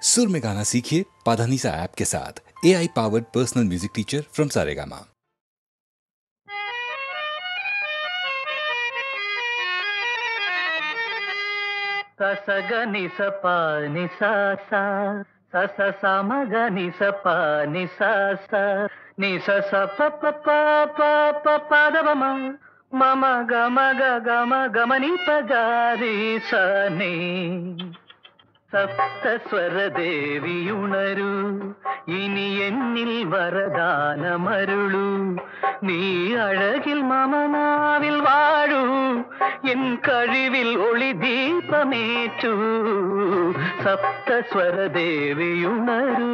सुर में गाना सीखिए पाधानीसा ऐप के साथ। AI powered personal music teacher from Saregama. सगनि सपा नि सा सा सा सा सा म ग नि सपा नि सा सा नि सा सा प प प प प प द ब म म म ग म ग ग म ग म नि प ग रि स नि സപ്തസ്വര ദേവിയുണരൂ ഇനി എന്നിൽ വരദാനമരുളൂ നീ അഴകിൽ മമനാവിൽ വാഴൂ എൻ കഴിവിൽ ഒളി ദീപമേറ്റൂ സപ്തസ്വര ദേവിയുണരൂ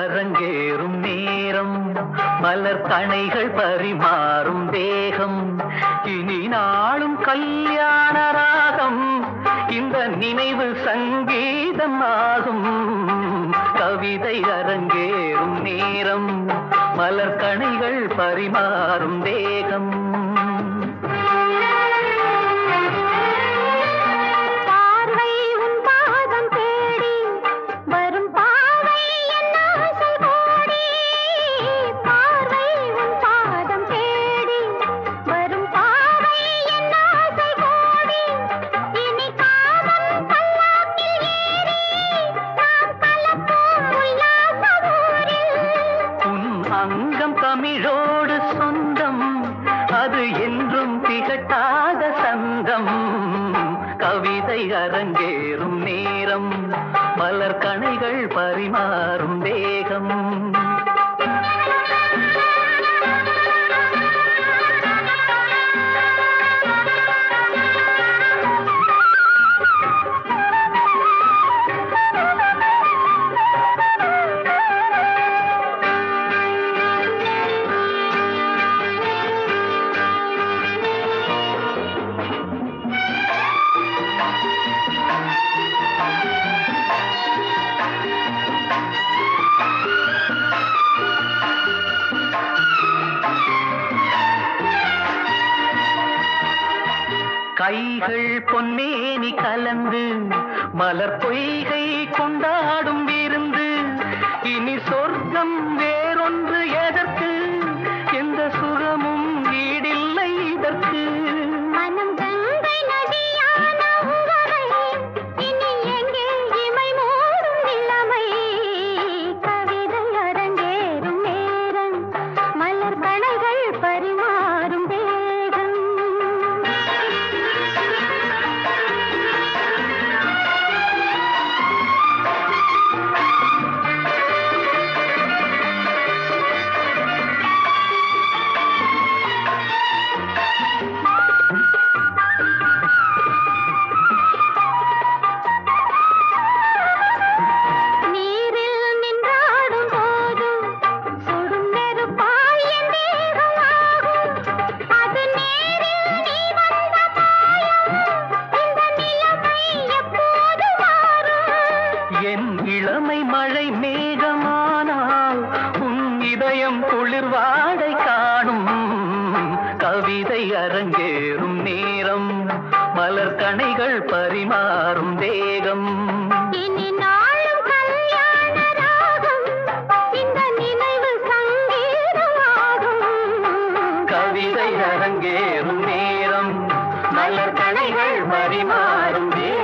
அரங்கேறும் நேரம் மலர் கணைகள் பரிமாறும் தேகம் இனி நாளும் கல்யாண ராகம் இந்த நினைவு சங்கீதம் ஆகும் கவிதை அரங்கேறும் நேரம் மலர் கணைகள் பரிமாறும் தேகம் தமிழோடு சொந்தம் அது என்றும் திகட்டாத சந்தம் கவிதை அரங்கேறும் நேரம் மலர் கணைகள் பரிமாறும் வேகம் கைகள் பொன்னேனி கலந்து மலர் பொய்கை கொண்டாடும் விருந்து இனி சொர்க்கம் வேறொன்று எதற்கு எந்த சுகமும் ஈடில்லை இதற்கு மனம் கங்கை நதியான உவரை இனி எங்கே இமை மூடும் நிலைமை கவிதை அரங்கேறும் நேரம் மலர் கணைகள் பரிமாறும் வேகம் இளமை மழை மேகமானால் உன் இதயம் குளிர்வாடை காணும் கவிதை அரங்கேறும் நேரம் மலர் கணைகள் பரிமாறும் வேகம் இனி நாளும் கல்யாண ராகம் இந்த நினைவு சங்கீதமாகும் கவிதை அரங்கேறும் நேரம் மலர் கணைகள் பரிமாறும் வேகம்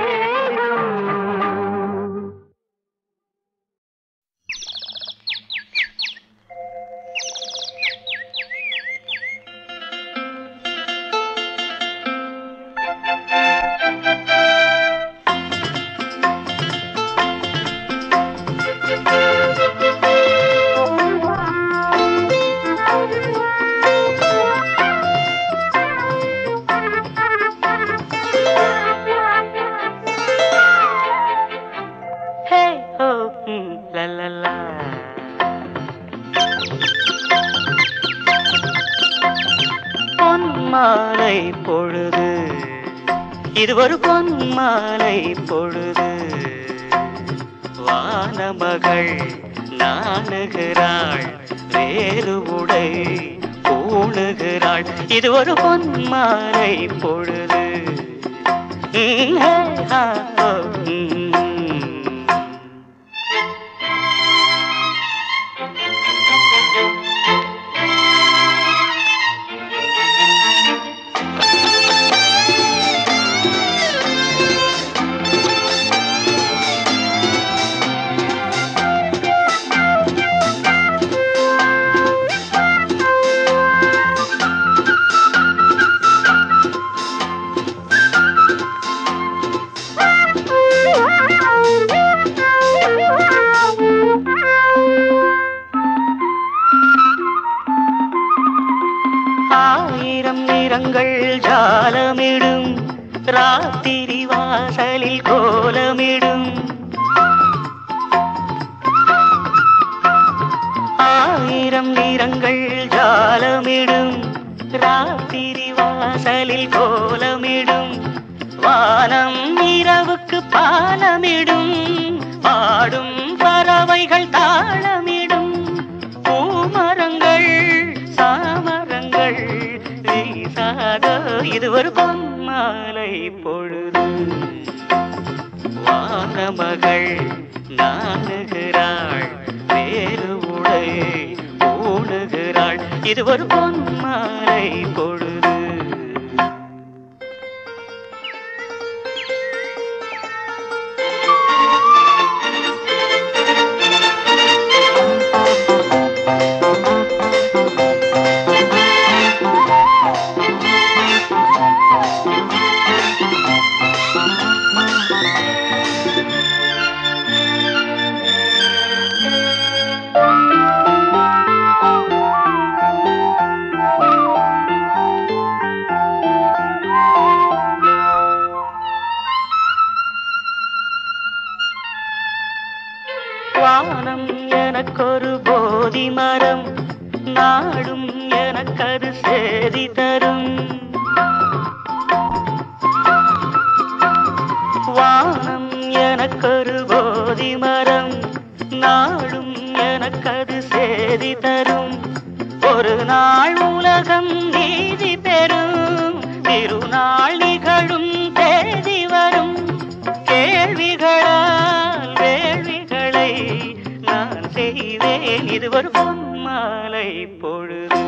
லல்லா. பொன்மாலை பொழுது, இது ஒரு பொன்மாலை பொழுது, வானமகள் நாணுகிறாள், வேறு உடை பூணுகிறாள், இது ஒரு பொன்மாலை பொழுது. ஆயிரம் நிறங்கள் ஜாலமிடும், ராத்திரி வாசலில் கோலமிடும். ஆயிரம் நிறங்கள் ஜாலமிடும், ராத்திரி வாசலில் கோலமிடும். வானம் இரவுக்கு பாலமிடும், பாடும் பறவைகள் தாளமிடும். பூமரங்கள் சாமரங்கள் வீசாத, இது ஒரு பொன்மாலை பொழுது. வானமகள் நாணுகிறாள், வேறு உடை பூணுகிறாள், இது ஒரு பொன்மாலை பொழுது. வானம் எனக்கொரு போதி மரம், நாடும் எனக்கது சேதி தரும். வானம் எனக்கொரு போதி மரம், நாடும் எனக்கது சேதி தரும். ஒரு நாள் உலகம் நீதி பெறும், திருநாள் நிகழும் தேதி வரும். கேள்விகளால் வேள்விகளை நான் செய்வேன், இது ஒரு பொன்மாலை பொழுது.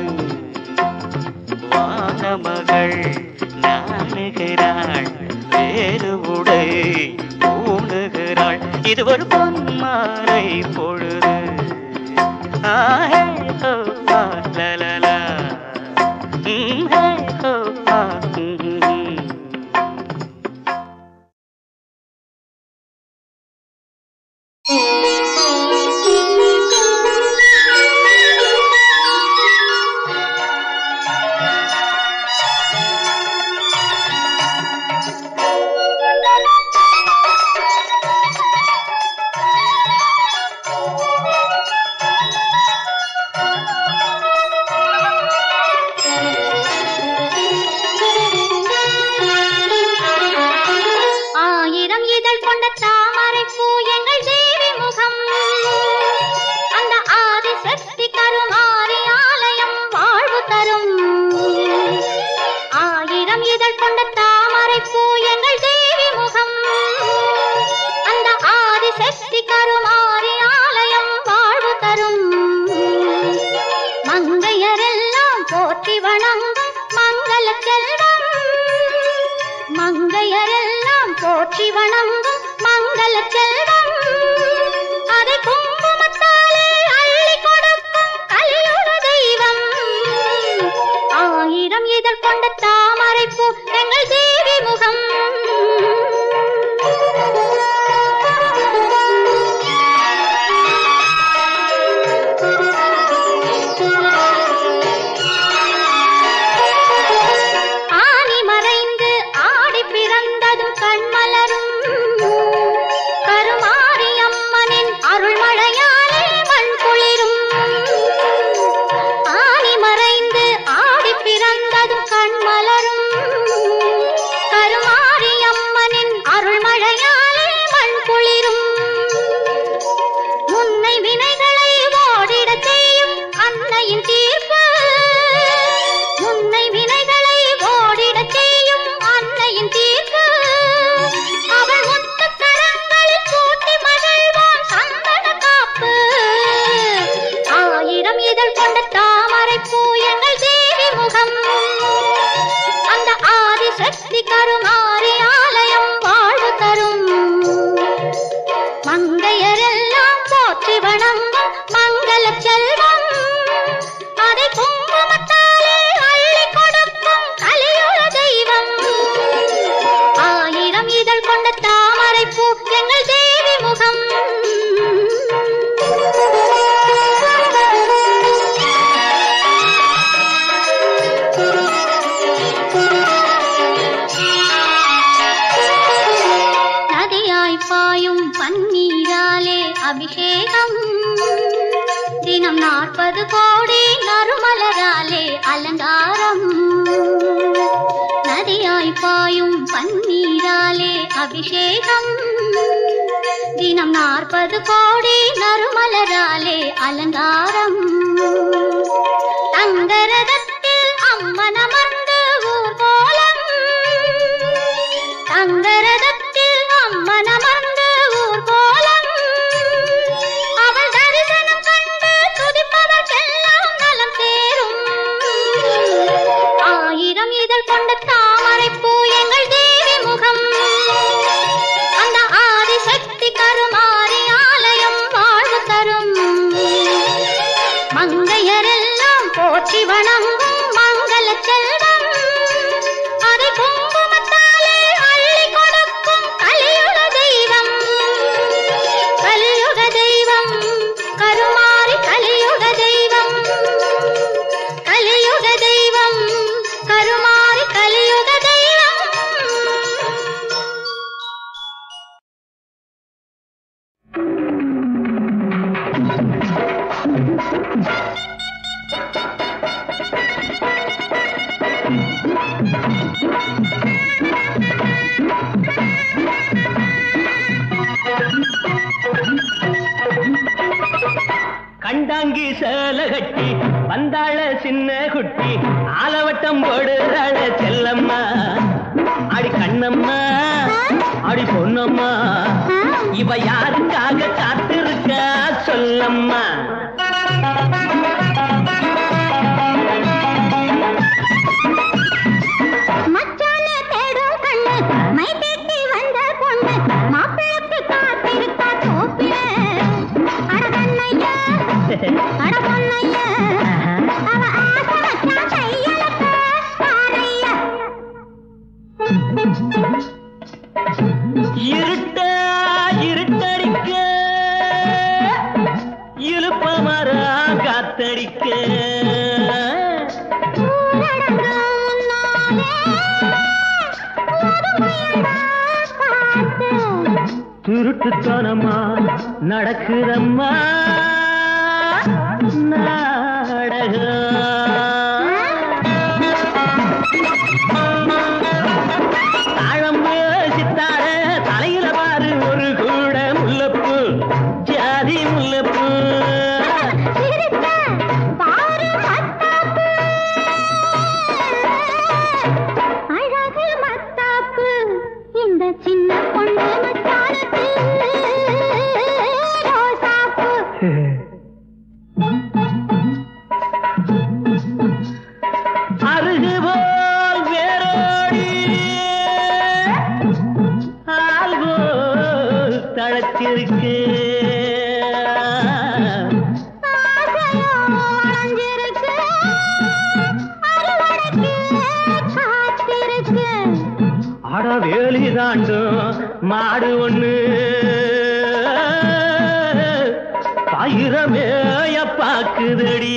வானமகள் நாணுகிறாள், வேறு உடை பூணுகிறாள், இது ஒரு பொன்மாலை பொழுது. ஆஹே ஹோ லலலா, ஹே ஹோ ஆயிரம் இதழ் கொண்ட தாமரை பூ எங்கள் தேவி முக எல்லாம் போற்றி வணங்கும் மங்கள செல்வம். அதை குங்குமத்தாலே அள்ளி கொடுக்கும் கலியுக தெய்வம். 1000 இதழ் கொண்ட தாமரை பூ எங்கள் தேவி முகம். நதியாய் பாயும் பன்னீராலே அபிஷேகம். தினம் 40 கோடி நறுமலராலே அலங்காரம். நதியாய் பாயும் பன்னீராலே அபிஷேகம். தினம் 40 கோடி நறுமலராலே அலங்காரம். தங்கரதத்தில் அம்மன் அமர்ந்து ஊர்கோலம். தங்கரதத்தில் அம்மன் அமர்ந்து ஊர்கோலம். அவள் தரிசனம் கண்டு துதிப்பதற்கெல்லாம் நலம் சேரும். 1000 இதழ் கொண்ட தாமரை பூ எங்கள் தேவி முகம். அந்த ஆதிசக்தி கருமாரி ஆலயம் வாழ்வு தரும். மங்கையரெல்லாம் போற்றி வணங்கும் மங்கள செல்வம். அதை குங்குமத்தாலே அள்ளி கொடுக்கும் கலியுக தெய்வம். கலியுக தெய்வம் கருமாரி கலியுக தெய்வம். கலியுக தெய்வம் கருமாரி கலியுக தெய்வம். கண்டாங்கி சேல கட்டி வந்தாள சின்ன குட்டி ஆலவட்டம் போடுறாள செல்லம்மா. அடி கண்ணம்மா அடி பொன்னம்மா இவ யாருக்காக காத்திருக்கா சொல்லம்மா. மச்சானே தேடும் கண்ணு மை தேடி வந்த பொண்ணு மாப்பிள்ளைக்கு காத்திருக்கா தோப்பில. அட கண்ணையா அட பொன்னையா அவ ஆசை வச்சா கையெழுத்த பாரையா. இருட்டா இருட்டடிக்க இழுப்ப மரா காத்தடிக்க. திருட்டுத்தனமா நடக்குதம்மா நாடகம். தாழம்பு சித்தார தலையில பாரு ஒரு கூட முல்லப்பூ ஜாதி முல்லப்பூ. அழகு மத்தாப்பு இந்த சின்ன பொண்ணு மச்சானுக்கு ரோசாப்பு. அருகு போல் வேரோடி ஆள் போல் தழைச்சிருக்கு. ஆசையோ வளைஞ்சிருக்கு அறுவடைக்கு காத்திருக்கு. அட வேலி தாண்டும் மாடு ஒண்ணு பயிரமேய பாக்குதடி.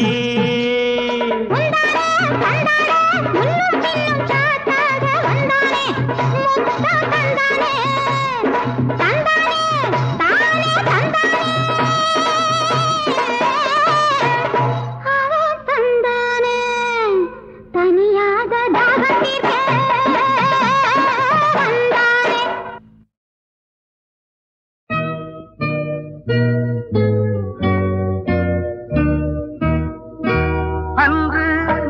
அன்று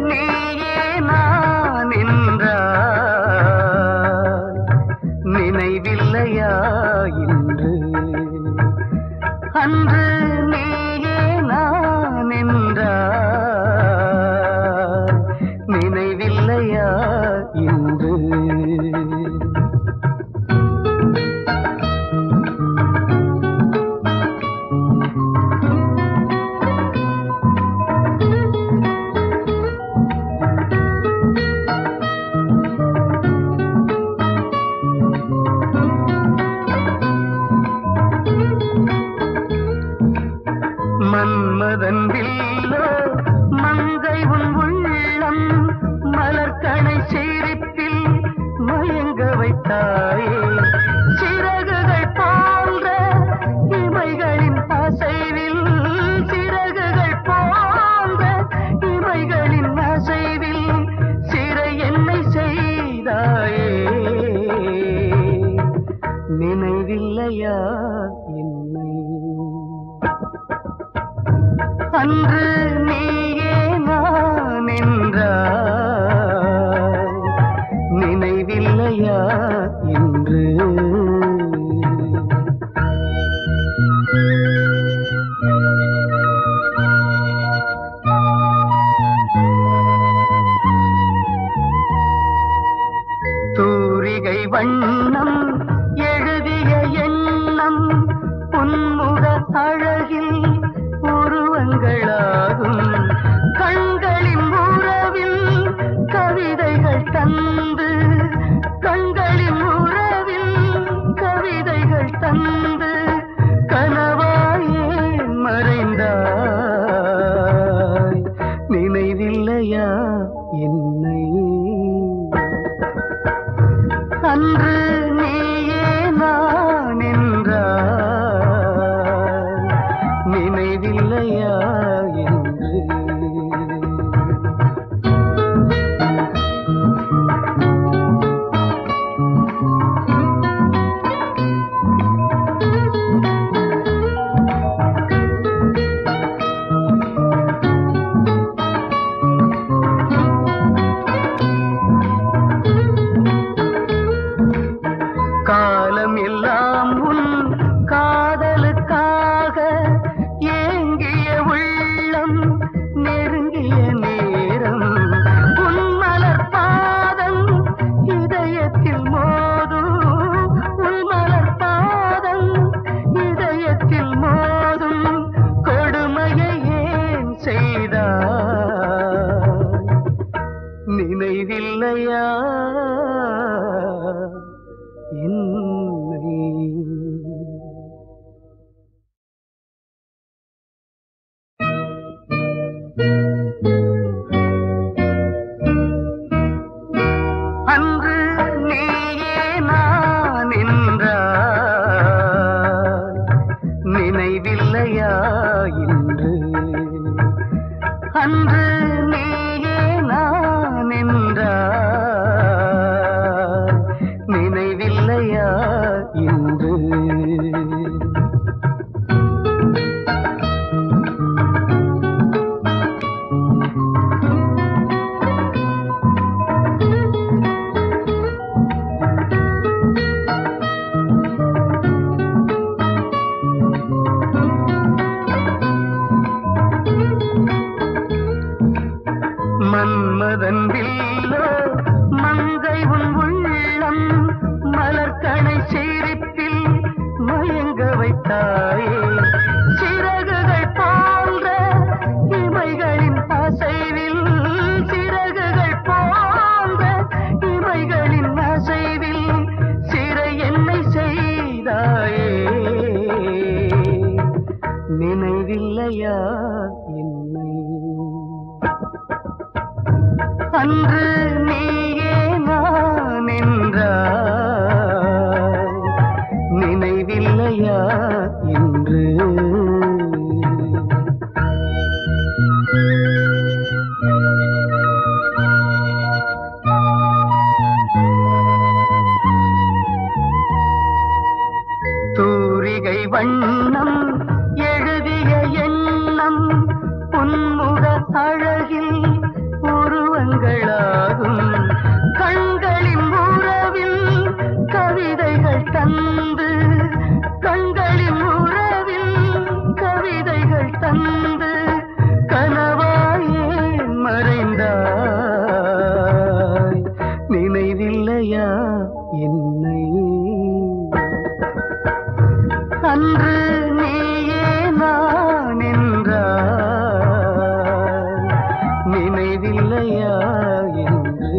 நீயே நான் என்றாய் நினைவில்லையா இன்று. அன்று நீயே நான் என்றாய் நினைவில்லையா இன்று. மன்மதன் வில்லோ மங்கை உன் உள்ளம் மலர்கணை சிரிப்பில் மயங்க வைத்தாயே சிறகுகள் போன்ற இமைகளின் அசைவில் சிறகுகள் போன்ற இமைகளின் அசைவில் சிறை என்னை செய்தாயே நினைவில்லையா என்னை அன்று நீயே நான் என்றாய் நினைவில்லையா இன்று தூரிகை வண்ணம் எழுதிய எண்ணம் பொன்முக அழகில் உருவங்களாகும் கண்களின் உறவில் கவிதைகள் தந்து கண்களின் உறவில் கவிதைகள் தந்து கனவாயே மறைந்தாய் நினைவில்லையா என்னை அன்று நீயே நான் என்றாய் நினைவில்லையா என்று காலம் எல்லாம் உன் காதலுக்காக ஏங்கிய உள்ளம் நெருங்கிய நேரம் உன் மலர் பாதம் இதயத்தில் மோதும் உன் மலர் பாதம் இதயத்தில் மோதும் கொடுமையை ஏன் செய்தாய் நினைவில்லையா என்னை அன்று நீயே நான் என்றாய் நினைவில்லையா இன்று அன்று நீயே நான் என்றாய் நினைவில்லையா இன்று மன்மதன் வில்லோ மங்கை உன் உள்ளம் மலர்கணை சிரிப்பில் மயங்க வைத்தாயே சிறகுகள் போன்ற இமைகளின் அசைவில் சிறகுகள் போன்ற இமைகளின் அசைவில் சிறை என்னை செய்தாயே நினைவில்லையா என்னை அன்று நீயே நான் என்றாய் நினைவில்லையா இன்று தூரிகை வண்ணம் எழுதிய எண்ணம் பொன்முக அழகில் உருவங்களாகும் கண்களின் உறவில் கவிதைகள் தந்து கண்களின் உறவில் கவிதைகள் தந்து கனவாயே மறைந்தாய் நினைவில்லையா என்னை அன்று நீயே நான் என்றாய் நினைவில்லையா என்று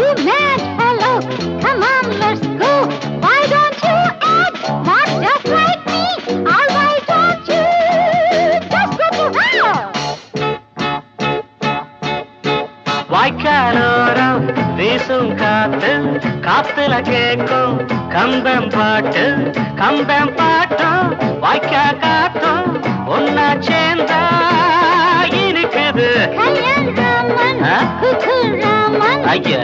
You mad fellow, come on, let's go. Why don't you act not just like me? Or why don't you just go to hell? வாய்க்காலோரம் வீசும் காத்து காத்துல கேட்கும் கம்பம் பாட்டும் வாய்க்கா காத்தும் ஒன்னா சேர்ந்தா இருக்குது கல்யாண் ராமன், குக்கு ராமன். ஐயா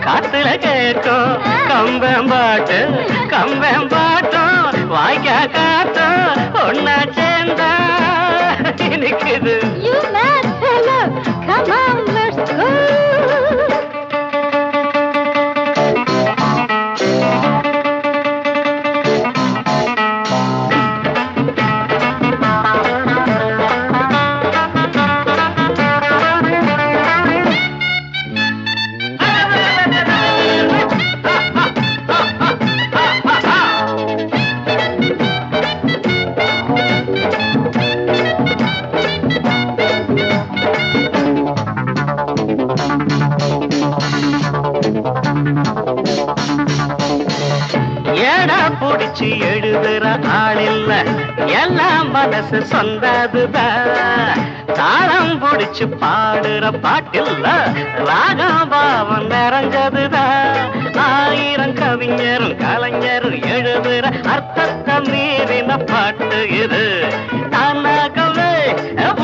காத்துல கேட்கும் கம்பம் பாட்டும் வாய்க்கா காத்தும் ஒன்னா சேர்ந்தா இருக்குது. You mad fellow, come on, let's go. புடிச்சு எழுதுற ஆளில்ல எல்லாம் மனசு சொந்ததுதான். தாளம் புடிச்சு பாடுற பாட்டில்ல ராகம் பாவம் நிறைஞ்சதுதான். 1000 கவிஞரும் கலைஞரும் எழுதுற அர்த்தத்தை மீறின பாட்டு இது. தானாகவே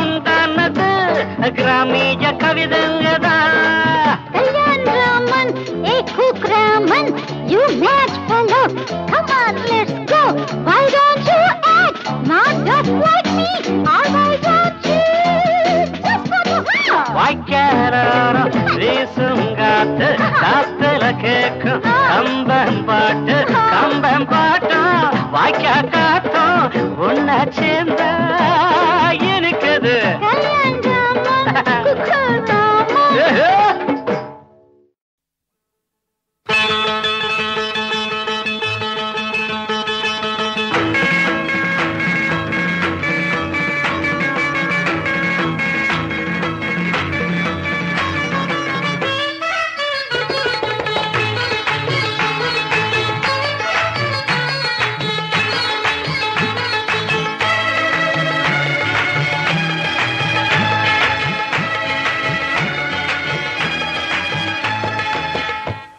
உண்டானது கிராமிய கவிதைங்கதான். Kalyan Raman, cook Raman, you mad fellow, come on, let's go. Why don't you act not just like me? Or why don't you just go to hell? வாய்க்காலோரம் வீசும் காத்து காத்துல கேட்கும் கம்பம் பாட்டும் வாய்க்கா காத்தும் ஒன்னா சேர்ந்தா இருக்குது. கல்யாண் ராமன், குக்கு ராமன்.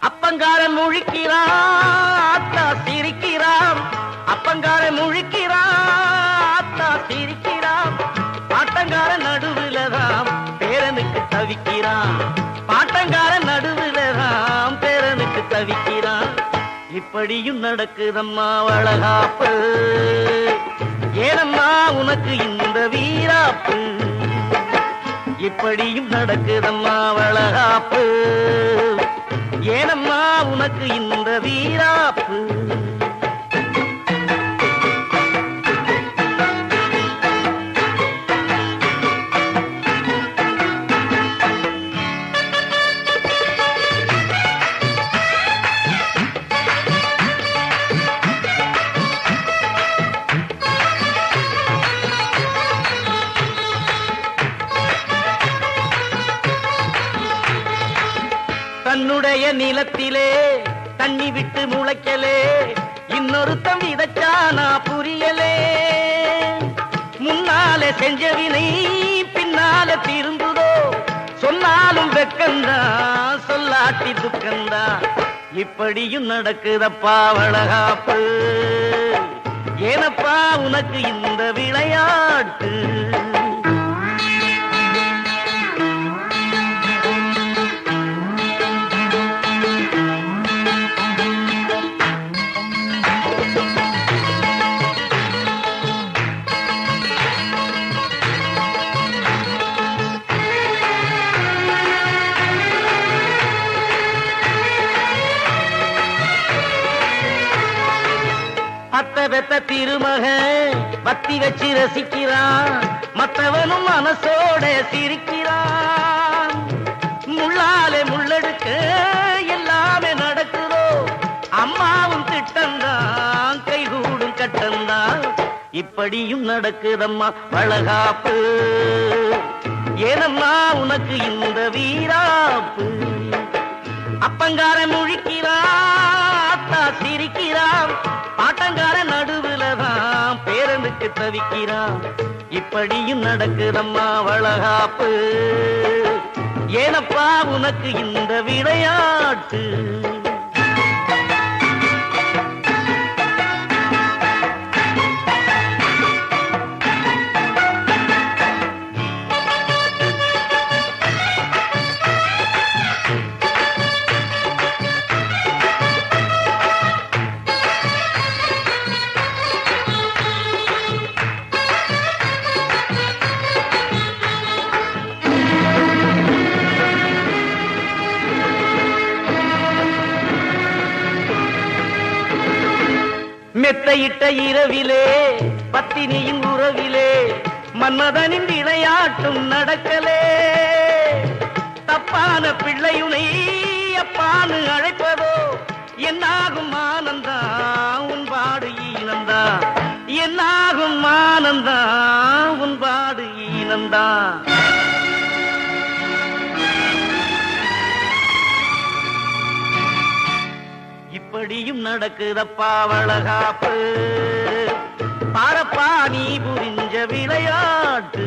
அப்பங்காரன் முழிக்கிறான் சிரிக்கிறான். பாட்டங்காரன் நடுவிலதான் பேரனுக்கு தவிக்கிறான். இப்படியும் நடக்குதம்மா வளகாப்பு. ஏனம்மா உனக்கு இந்த வீராப்பு. இப்படியும் நடக்குதம்மா வளகாப்பு. ஏனம்மா உனக்கு இந்த வீராப்பு. தன்னுடைய நிலத்திலே தண்ணி விட்டு முளைக்கலே இன்னொருத்தம் விதைச்சானா புரியலே. முன்னாலே செஞ்ச வினை பின்னாலே திரும்புதோ. சொன்னாலும் வெக்கந்தா சொல்லாட்டி துக்கந்தா இப்படியும் நடக்குதப்பா வளகாப்பு ஏனப்பா உனக்கு இந்த விளையாட்டு அத்த பெத்த திருமக பத்தி வச்சு ரசிக்கிறான் மத்தவனும் மனசோட சிரிக்கிறான் முள்ளாலே முள்ளெடுக்க எல்லாமே நடக்குதோ அம்மாவும் திட்டந்தான் கைகூடும் கட்டந்தான் இப்படியும் நடக்குதம்மா வளகாப்பு ஏனம்மா உனக்கு இந்த வீராப்பு அப்பங்கார முழிக்கிறான் அத்தா சிரிக்கிறான் பாட்டங்கார நடுவுலதான் பேரனுக்கு தவிக்கிறான் இப்படியும் நடக்குதம்மா வளகாப்பு ஏனப்பா உனக்கு இந்த விளையாட்டு மெத்தையிட்ட இரவிலே பத்தினியின் உறவிலே மன்மதனின் விளையாட்டும் நடக்கலே தப்பான பிள்ளையுனை அப்பான்னு அழைப்பதோ என்னாகும் ஆனந்தா உன் பாடு ஈனந்தா என்னாகும் ஆனந்தா உன் பாடு ஈனந்தா இப்படியும் நடக்குதப்பா வளகாப்பு பாரப்பா நீ புரிஞ்ச விளையாட்டு